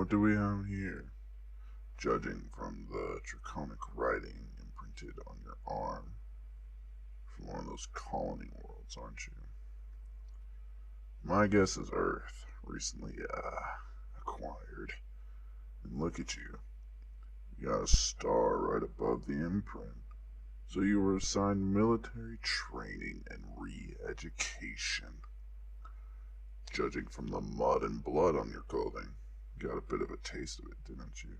What do we have here? Judging from the Draconic writing imprinted on your arm. From one of those colony worlds, aren't you? My guess is Earth, recently acquired. And look at you. You got a star right above the imprint. So you were assigned military training and re-education. Judging from the mud and blood on your clothing, you got a bit of a taste of it, didn't you?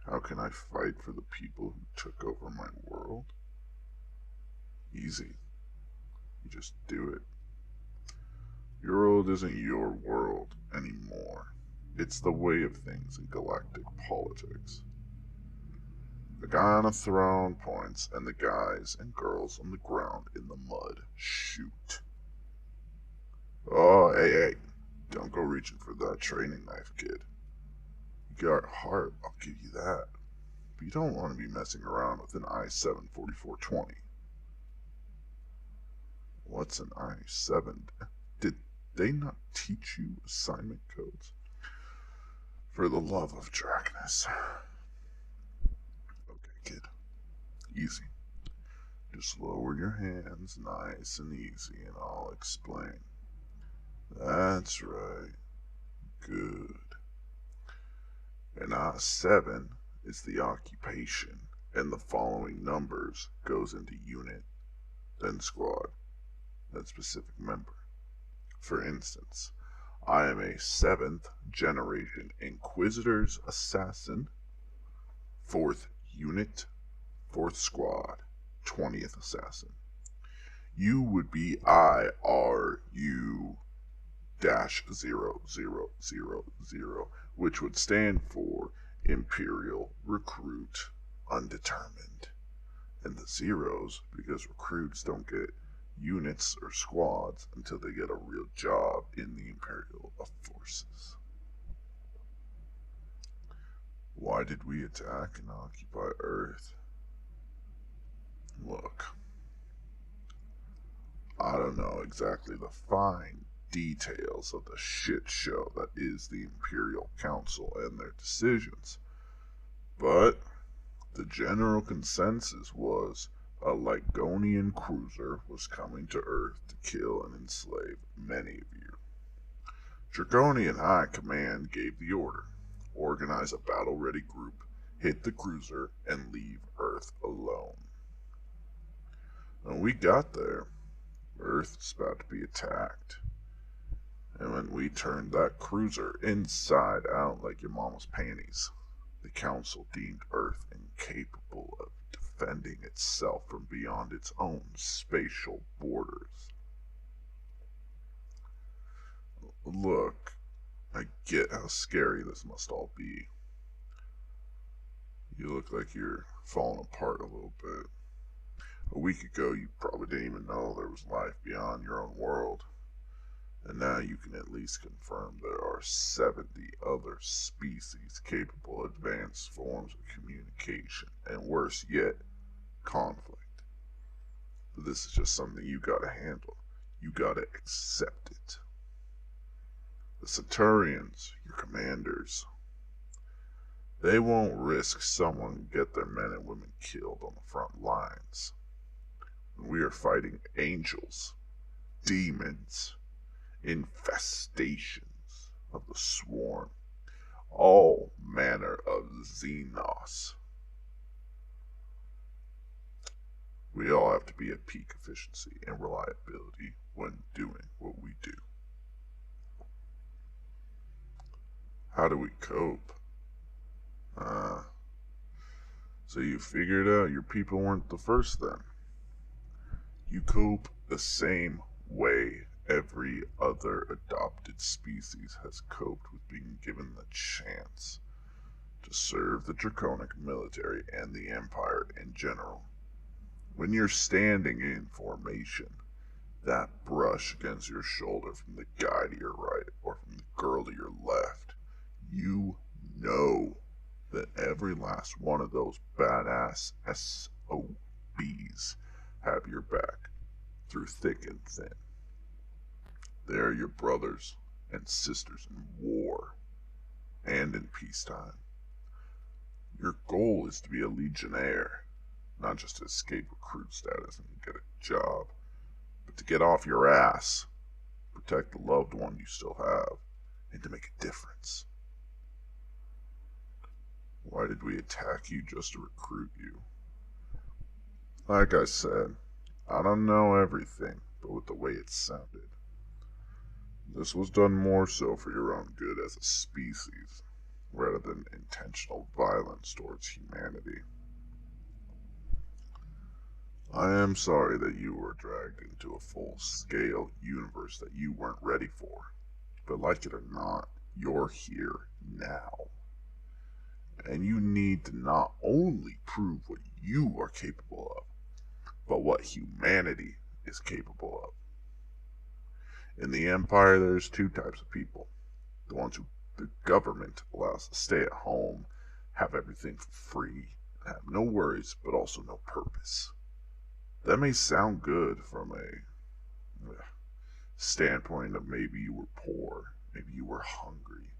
How can I fight for the people who took over my world? Easy. You just do it. Your world isn't your world anymore. It's the way of things in galactic politics. The guy on a throne points, and the guys and girls on the ground in the mud shoot. Oh, hey, don't go reaching for that training knife, kid. You got heart, I'll give you that. But you don't want to be messing around with an i7 4420. What's an i7? Did they not teach you assignment codes? For the love of Draconic. Okay, kid. Easy. Just lower your hands nice and easy and I'll explain. That's right. Good. An I-7 is the occupation, and the following numbers goes into unit, then squad, then specific member. For instance, I am a 7th generation Inquisitor's Assassin, 4th unit, 4th squad, 20th assassin. You would be IRU -0000, which would stand for Imperial Recruit Undetermined. And the zeros because recruits don't get units or squads until they get a real job in the Imperial forces. Why did we attack and occupy Earth? Look, I don't know exactly the fine details of the shit show that is the Imperial Council and their decisions, but the general consensus was a Lygonian cruiser was coming to Earth to kill and enslave many of you. Draconian High Command gave the order: organize a battle-ready group, hit the cruiser, and leave Earth alone. When we got there, Earth was about to be attacked. And when we turned that cruiser inside out like your mama's panties, the Council deemed Earth incapable of defending itself from beyond its own spatial borders. Look, I get how scary this must all be. You look like you're falling apart a little bit. A week ago, you probably didn't even know there was life beyond your own world. And now you can at least confirm there are 70 other species capable of advanced forms of communication, and worse yet, conflict. But this is just something you gotta handle. You gotta accept it. The Centurions, your commanders, they won't risk someone who get their men and women killed on the front lines. When we are fighting angels, demons, infestations of the swarm, all manner of xenos. We all have to be at peak efficiency and reliability when doing what we do. How do we cope? So you figured out your people weren't the first then. You cope the same way every other adopted species has coped with being given the chance to serve the Draconic military and the Empire in general. When you're standing in formation, that brush against your shoulder from the guy to your right or from the girl to your left, you know that every last one of those badass SOBs have your back through thick and thin. They're your brothers, and sisters in war and in peacetime. Your goal is to be a legionnaire, not just to escape recruit status and get a job, but to get off your ass, protect the loved one you still have, and to make a difference. Why did we attack you just to recruit you? Like I said, I don't know everything, but with the way it sounded, this was done more so for your own good as a species, rather than intentional violence towards humanity. I am sorry that you were dragged into a full-scale universe that you weren't ready for, but like it or not, you're here now. And you need to not only prove what you are capable of, but what humanity is capable of. In the Empire, there's two types of people. The ones who the government allows to stay at home, have everything for free, and have no worries, but also no purpose. That may sound good from a standpoint of maybe you were poor, maybe you were hungry,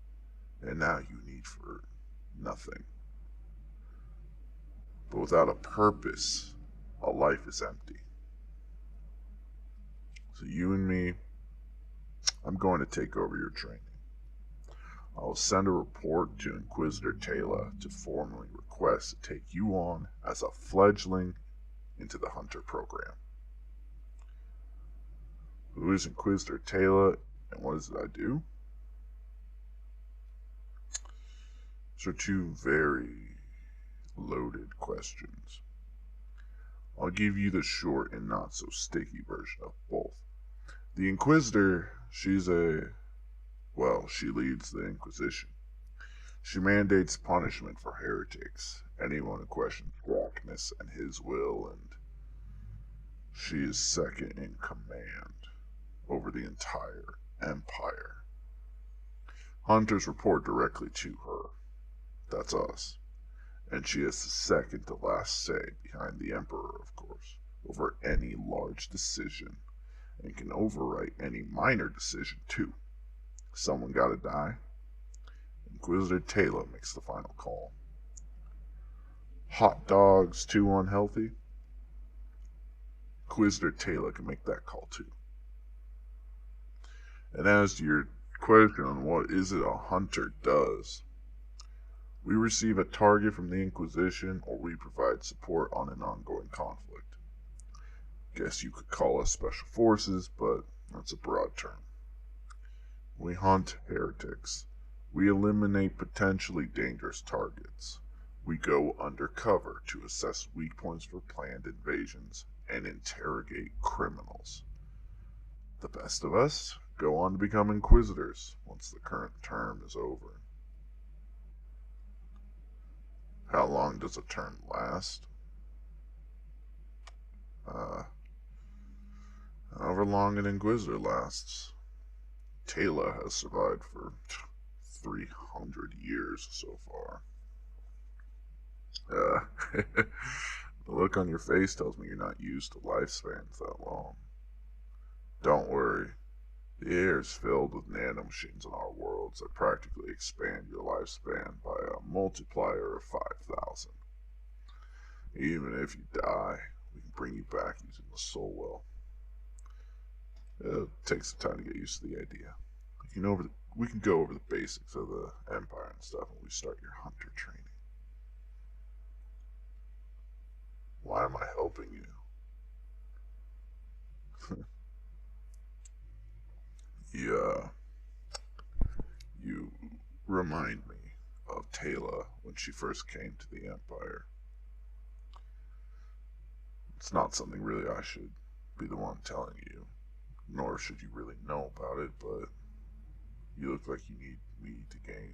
and now you need for nothing. But without a purpose, a life is empty. So you and me, I'm going to take over your training. I will send a report to Inquisitor Taylor to formally request to take you on as a fledgling into the Hunter program. Who is Inquisitor Taylor, and what is it I do? These are two very loaded questions. I'll give you the short and not so sticky version of both. The Inquisitor, she leads the Inquisition. She mandates punishment for heretics, anyone who questions Draconic and his will, and she is second in command over the entire Empire. Hunters report directly to her. That's us. And she has the second to last say, behind the Emperor, of course, over any large decision, and can overwrite any minor decision, too. Someone gotta die. Inquisitor Taylor makes the final call. Hot dogs too unhealthy? Inquisitor Taylor can make that call, too. And as to your question on what is it a hunter does, we receive a target from the Inquisition, or we provide support on an ongoing conflict. Guess you could call us special forces, but that's a broad term. We hunt heretics. We eliminate potentially dangerous targets. We go undercover to assess weak points for planned invasions and interrogate criminals. The best of us go on to become Inquisitors once the current term is over. How long does a term last? However long an Inquisitor lasts. Taylor has survived for 300 years so far. The look on your face tells me you're not used to lifespans that long. Don't worry. The air is filled with nanomachines in our worlds that practically expand your lifespan by a multiplier of 5,000. Even if you die, we can bring you back using the soul well. It takes some time to get used to the idea. We can go over the basics of the Empire and stuff when we start your hunter training. Why am I helping you? You remind me of Taylor when she first came to the Empire. It's not something really I should be the one telling you, nor should you really know about it, but you look like you need me to gain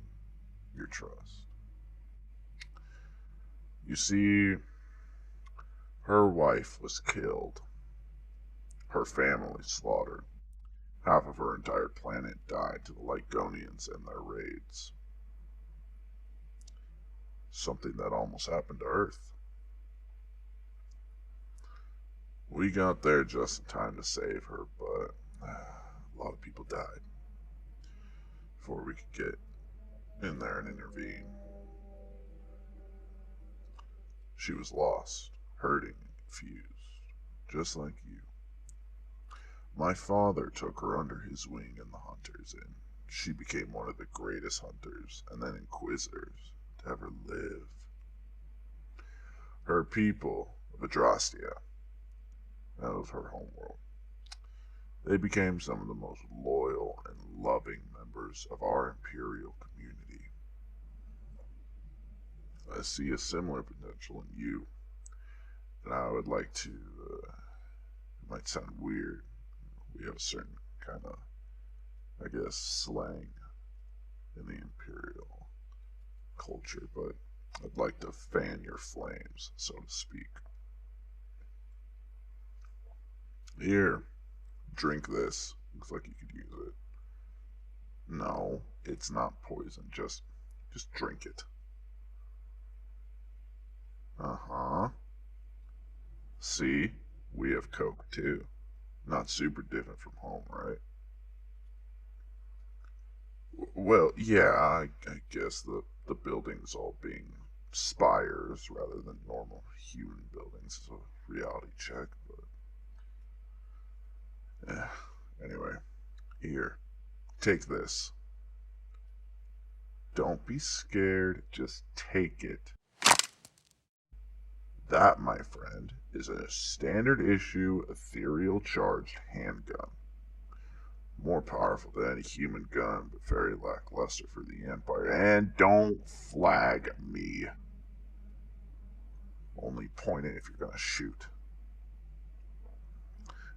your trust. You see, her wife was killed, her family slaughtered. Half of her entire planet died to the Lyconians and their raids. Something that almost happened to Earth. We got there just in time to save her, but a lot of people died. before we could get in there and intervene. She was lost, hurting, and confused, just like you. My father took her under his wing in the Hunters, and she became one of the greatest hunters and then inquisitors to ever live. Her people of Adrastia, out of her homeworld, they became some of the most loyal and loving members of our imperial community. I see a similar potential in you, and I would like to, it might sound weird, we have a certain kind of, I guess, slang in the imperial culture, but I'd like to fan your flames, so to speak. Here, drink this. Looks like you could use it. No, it's not poison. Just drink it. Uh-huh. See? We have Coke, too. Not super different from home, right? Well, yeah, I guess the buildings all being spires rather than normal human buildings is a reality check, but anyway, here, take this. Don't be scared, just take it. That, my friend, is a standard issue ethereal charged handgun. More powerful than any human gun, but very lackluster for the Empire. And don't flag me. Only point it if you're gonna shoot.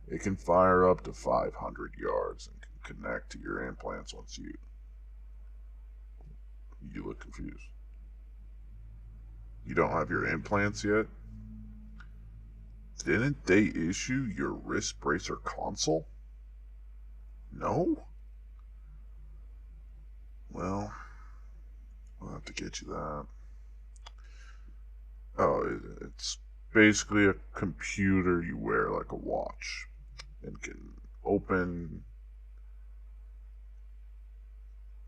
It can fire up to 500 yards and can connect to your implants once you look confused. You don't have your implants yet? Didn't they issue your wrist bracer console? No? Well, we'll have to get you that. Oh, it's basically a computer you wear like a watch and can open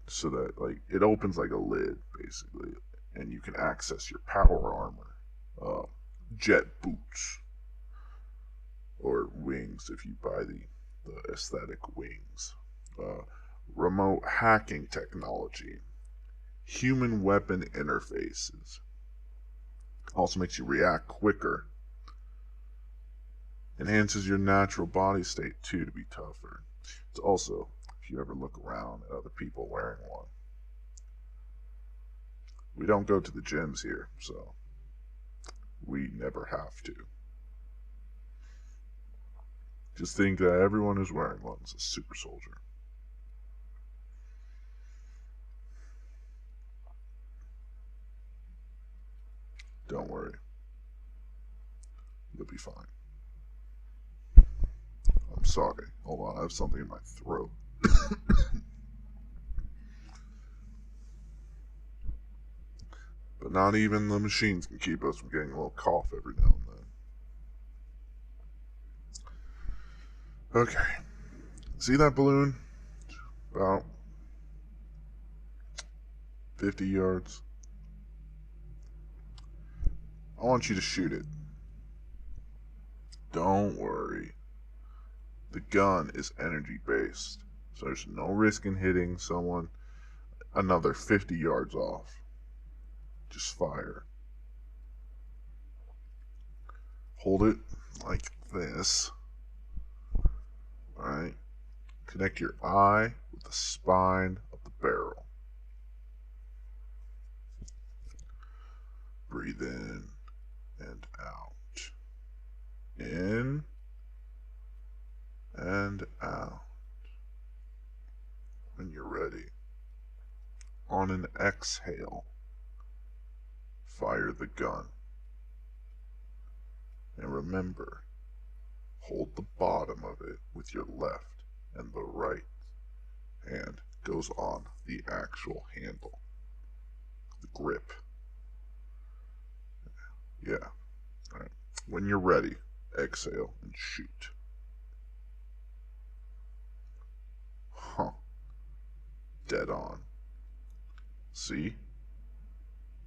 so that, like, it opens like a lid, basically, and you can access your power armor, jet boots, or wings if you buy the aesthetic wings, remote hacking technology, human weapon interfaces. Also makes you react quicker. Enhances your natural body state too to be tougher. It's also, if you ever look around at other people wearing one. We don't go to the gyms here, so we never have to. Just think that everyone who's wearing one is a super soldier. Don't worry. You'll be fine. I'm sorry. Hold on, I have something in my throat. But not even the machines can keep us from getting a little cough every now and then. Okay. See that balloon? About 50 yards. I want you to shoot it. Don't worry. The gun is energy based, so there's no risk in hitting someone another 50 yards off. Just fire. Hold it like this. Alright. Connect your eye with the spine of the barrel. Breathe in and out. In and out. When you're ready, on an exhale, fire the gun. And remember, hold the bottom of it with your left, and the right hand goes on the actual handle, the grip. Yeah. All right. When you're ready, exhale and shoot. dead on. See?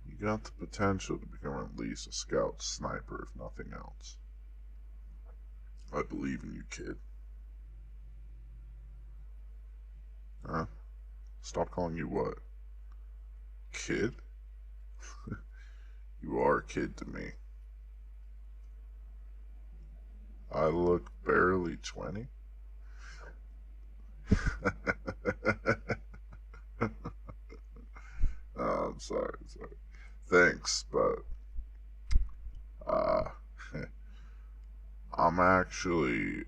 You got the potential to become at least a scout sniper, if nothing else. I believe in you, kid. Huh? Stop calling you what? Kid? You are a kid to me. I look barely 20. I'm sorry. Thanks, but I'm actually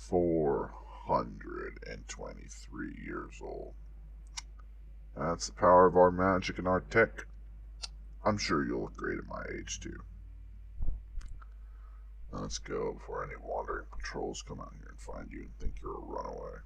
423 years old. That's the power of our magic and our tech. I'm sure you'll look great at my age, too. Let's go before any wandering patrols come out here and find you and think you're a runaway.